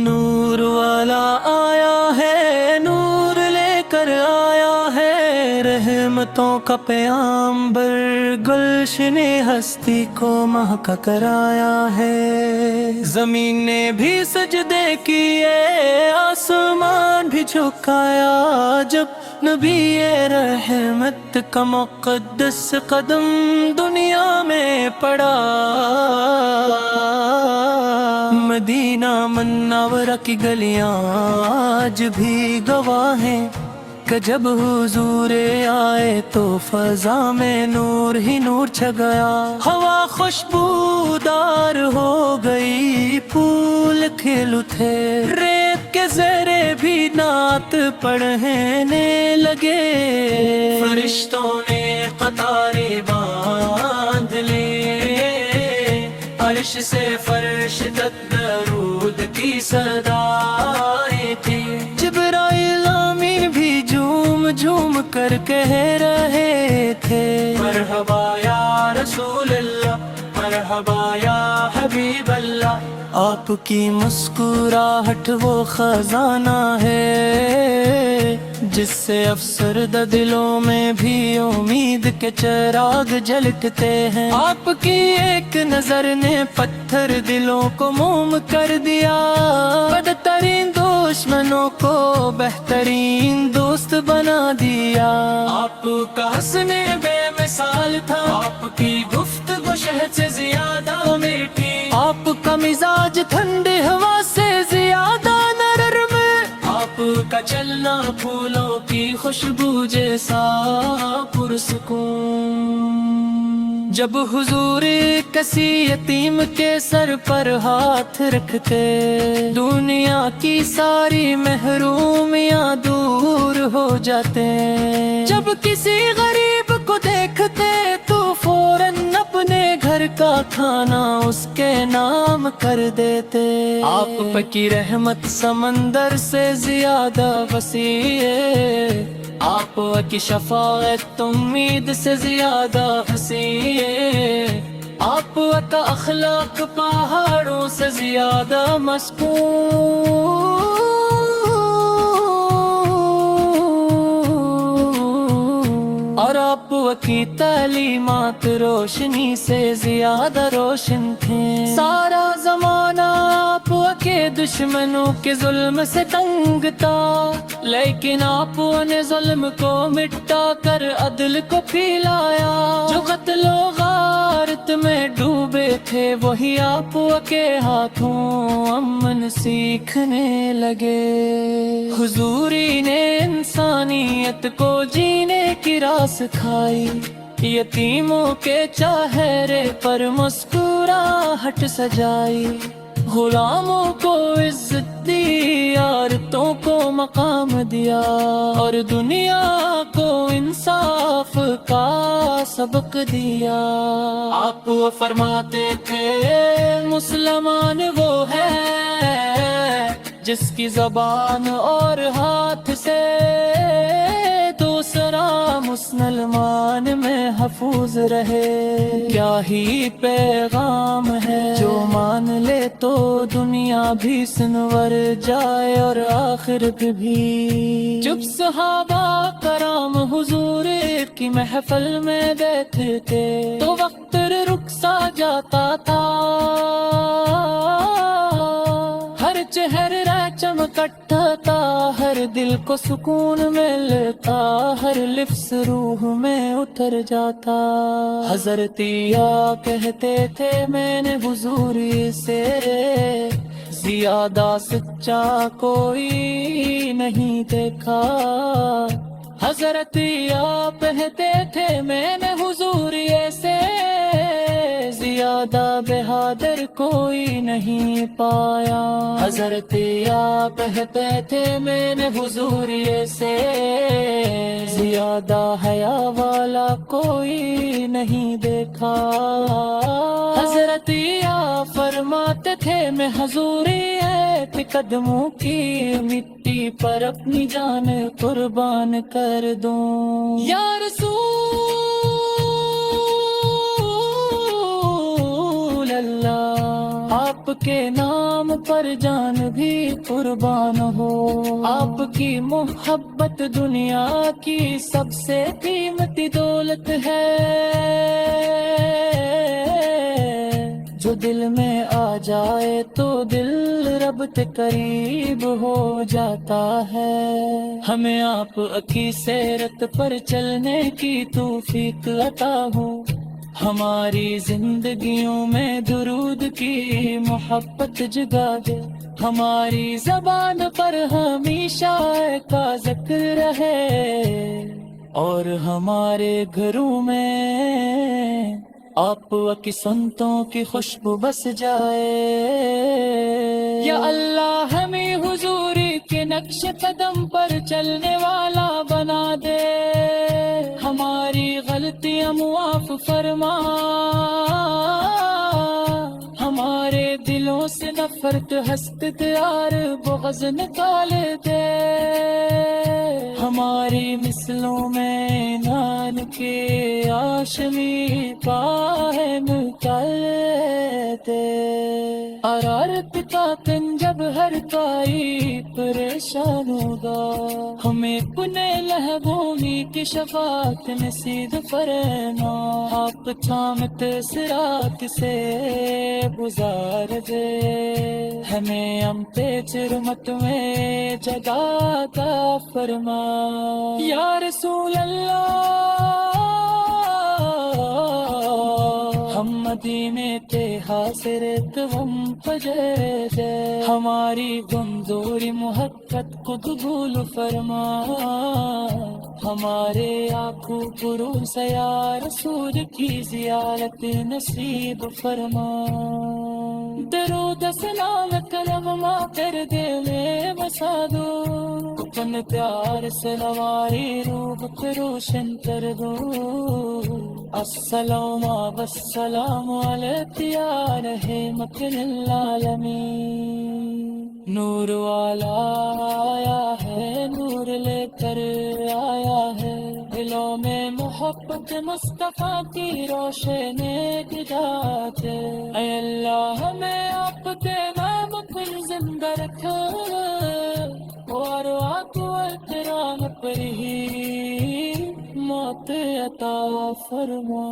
نور والا آیا ہے، نور لے کر آیا ہے، رحمتوں کا پیامبر گلشن ہستی کو مہکا کر آیا ہے۔ زمین نے بھی سجدے کیے، آسمان بھی جھکایا، جب نبی رحمت کا مقدس قدم دنیا میں پڑا۔ مدینہ منورہ کی گلیاں آج بھی گواہ ہیں کہ جب حضور آئے تو فضا میں نور ہی نور چھا گیا۔ ہوا خوشبودار ہو گئی، پھول کھل اٹھے، ریت کے زرے بھی نعت پڑھنے لگے۔ فرشتوں نے قطاریں باندھ لی، عرش سے فرش تک درود کی صدائیں تھی۔ جبرائیل آمین بھی جھوم جھوم کر کہہ رہے تھے، مرحبا یا رسول اللہ، مرحبا یا حبیب اللہ۔ آپ کی مسکراہٹ وہ خزانہ ہے جس سے افسردہ دلوں میں بھی امید کے چراغ جلتے ہیں۔ آپ کی ایک نظر نے پتھر دلوں کو موم کر دیا، بدترین دشمنوں کو بہترین دوست بنا دیا۔ آپ کا حسن بے مثال تھا، آپ کی گفتگو شہد سے زیادہ میٹھی، آپ کا مزاج ٹھنڈی ہوا سے زیادہ نرم، آپ کا چلنا پھولوں کی خوشبو جیسا پرسکون۔ جب حضور کسی یتیم کے سر پر ہاتھ رکھتے، دنیا کی ساری محرومیاں دور ہو جاتے۔ جب کسی غریب کو دیکھتے تو فوراً اپنے گھر کا کھانا اس کے نام کر دیتے۔ آپ کی رحمت سمندر سے زیادہ وسیع ہے، آپ کی شفاعت امید سے زیادہ وسیع ہے، آپ کا اخلاق پہاڑوں سے زیادہ مسکون، اور آپ کی تعلیمات روشنی سے زیادہ روشن تھے۔ سارا زمانہ آپ کے دشمنوں کے ظلم سے تنگ تھا، لیکن آپ نے ظلم کو مٹا کر عدل کو پھیلایا۔ جو قتل و غارت میں ڈوبے تھے وہی آپ کے ہاتھوں امن سیکھنے لگے۔ حضوری نے انسانیت کو جینے کی راہ سکھائی، یتیموں کے چہرے پر مسکراہٹ سجائی، غلاموں کو عزت دی، عورتوں کو مقام دیا، اور دنیا کو انصاف کا سبق دیا۔ آپ فرماتے تھے مسلمان وہ ہے جس کی زبان اور ہاتھ سے دوسرا مسلمان میں محفوظ رہے۔ کیا ہی پیغام ہے، جو مان لے تو دنیا بھی سنور جائے اور آخرت بھی۔ جب صحابہ کرام حضور کی محفل میں بیٹھے تھے تو وقت رک سا جاتا تھا، ہر چہرہ چمکتا تھا، ہر دل کو سکون ملتا، ہر لفظ روح میں اتر جاتا۔ حضرت یا کہتے تھے میں نے حضوری سے زیادہ سچا کوئی نہیں دیکھا۔ حضرت یا کہتے تھے میں نے حضوری سے زیادہ بہادر کوئی نہیں پایا۔ حضرت یا کہتے تھے میں نے حضور سے زیادہ حیا والا کوئی نہیں دیکھا۔ حضرت یا فرماتے تھے میں حضوری کے قدموں کی مٹی پر اپنی جان قربان کر دوں۔ یا رسول اللہ، آپ آپ کے نام پر جان بھی قربان ہو، آپ کی محبت دنیا کی سب سے قیمتی دولت ہے، جو دل میں آ جائے تو دل رب کے قریب ہو جاتا ہے۔ ہمیں آپ کی سیرت پر چلنے کی توفیق عطا ہو، ہماری زندگیوں میں درود کی محبت جگا دے، ہماری زبان پر ہمیشہ کا ذکر رہے، اور ہمارے گھروں میں آپ کی سنتوں کی خوشبو بس جائے۔ یا اللہ ہمیں حضور کے نقش قدم پر چلنے والا بنا دے، ہماری غلطیاں معاف فرما، ہمارے دلوں سے نفرت حسد اور بغض نکال دے، ہماری مثلوں میں نان کے آشمی قائم کر دے۔ ارارت کا کن جب ہر کوئی پریشان ہوگا، ہمیں اپنے لہبومی کی شفاعت نصیب فرما، آپ تھامت صراط سے گزار دے، ہمیں ہم پہ جرمت میں جگہ عطا فرما۔ یا رسول اللہ ہم مدینے کے حاضر تم پجے دے، ہماری کمزوری محبت کو قبول فرما، ہمارے آنکھوں پرو سے یا رسول کی زیارت نصیب فرما۔ درود سلام کرم ماں کر دے میں بسا دو، اپن پیار سے ہماری روح کو روشن کر دو، السلام والسلام علیک یا رحمت للعالمین۔ نور والا آیا ہے، نور لے کر آیا ہے، دلوں میں محبت مصطفیٰ کی روشن نجات ہے۔ اے اللہ ہمیں آپ کے نام پر زندہ رکھو، اور آقا و اکرام پر ہی موت عطا فرما۔